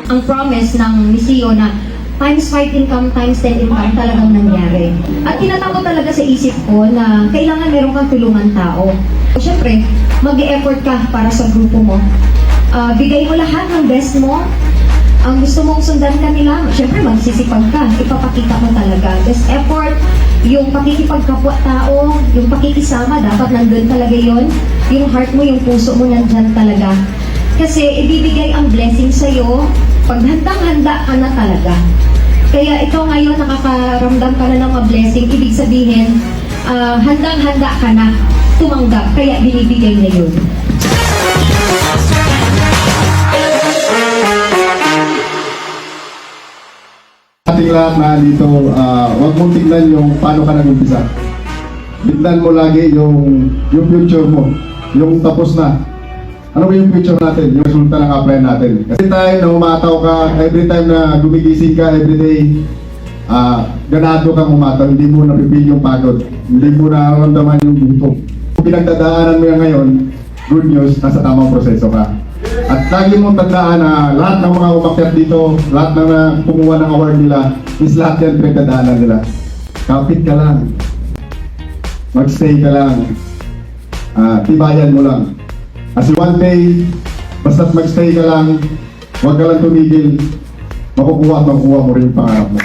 ang promise ng Missio na times 5 income, times 10 income talagang nangyari. At tinatako talaga sa isip ko na kailangan meron kang tulungan tao. Siyempre, mag-e-effort ka para sa grupo mo. Bigay mo lahat ng best mo. Ang gusto mong sundan ka nila, siyempre magsisipag ka. Ipapakita mo talaga. Best effort, yung pakikipagkapwa tao, yung pakikisama, dapat nandun talaga yon. Yung heart mo, yung puso mo, nandyan talaga. Kasi ibibigay ang blessing sa'yo pag handang-handa ka na talaga. Kaya ikaw ngayon nakakaramdam ka na ng mga blessing, ibig sabihin, handang-handa ka na tumanggap, kaya binibigay na yun. Ating lahat na dito, huwag mong tignan yung paano ka nag-umpisa. Tignan mo lagi yung future mo, yung tapos na. Ano ba yung future natin? Yung resulta ng apply natin. Kasi time na umataw ka, every time na gumigising ka, everyday, ganado kang umataw, hindi mo napipil yung pagod, hindi mo nararamdaman yung gutom. Kung pinagdadaanan mo yan ngayon, good news, nasa tamang proseso ka. At lagi mong tandaan na lahat ng mga umakyat dito, lahat ng kumuha ng award nila, is lahat yan pinagdadaanan nila. Kapit ka lang, magstay ka lang, tibayan mo lang. Kasi one day, basta't magstay ka lang, huwag ka lang tumigil, makukuha at makukuha mo rin yung pangarap mo.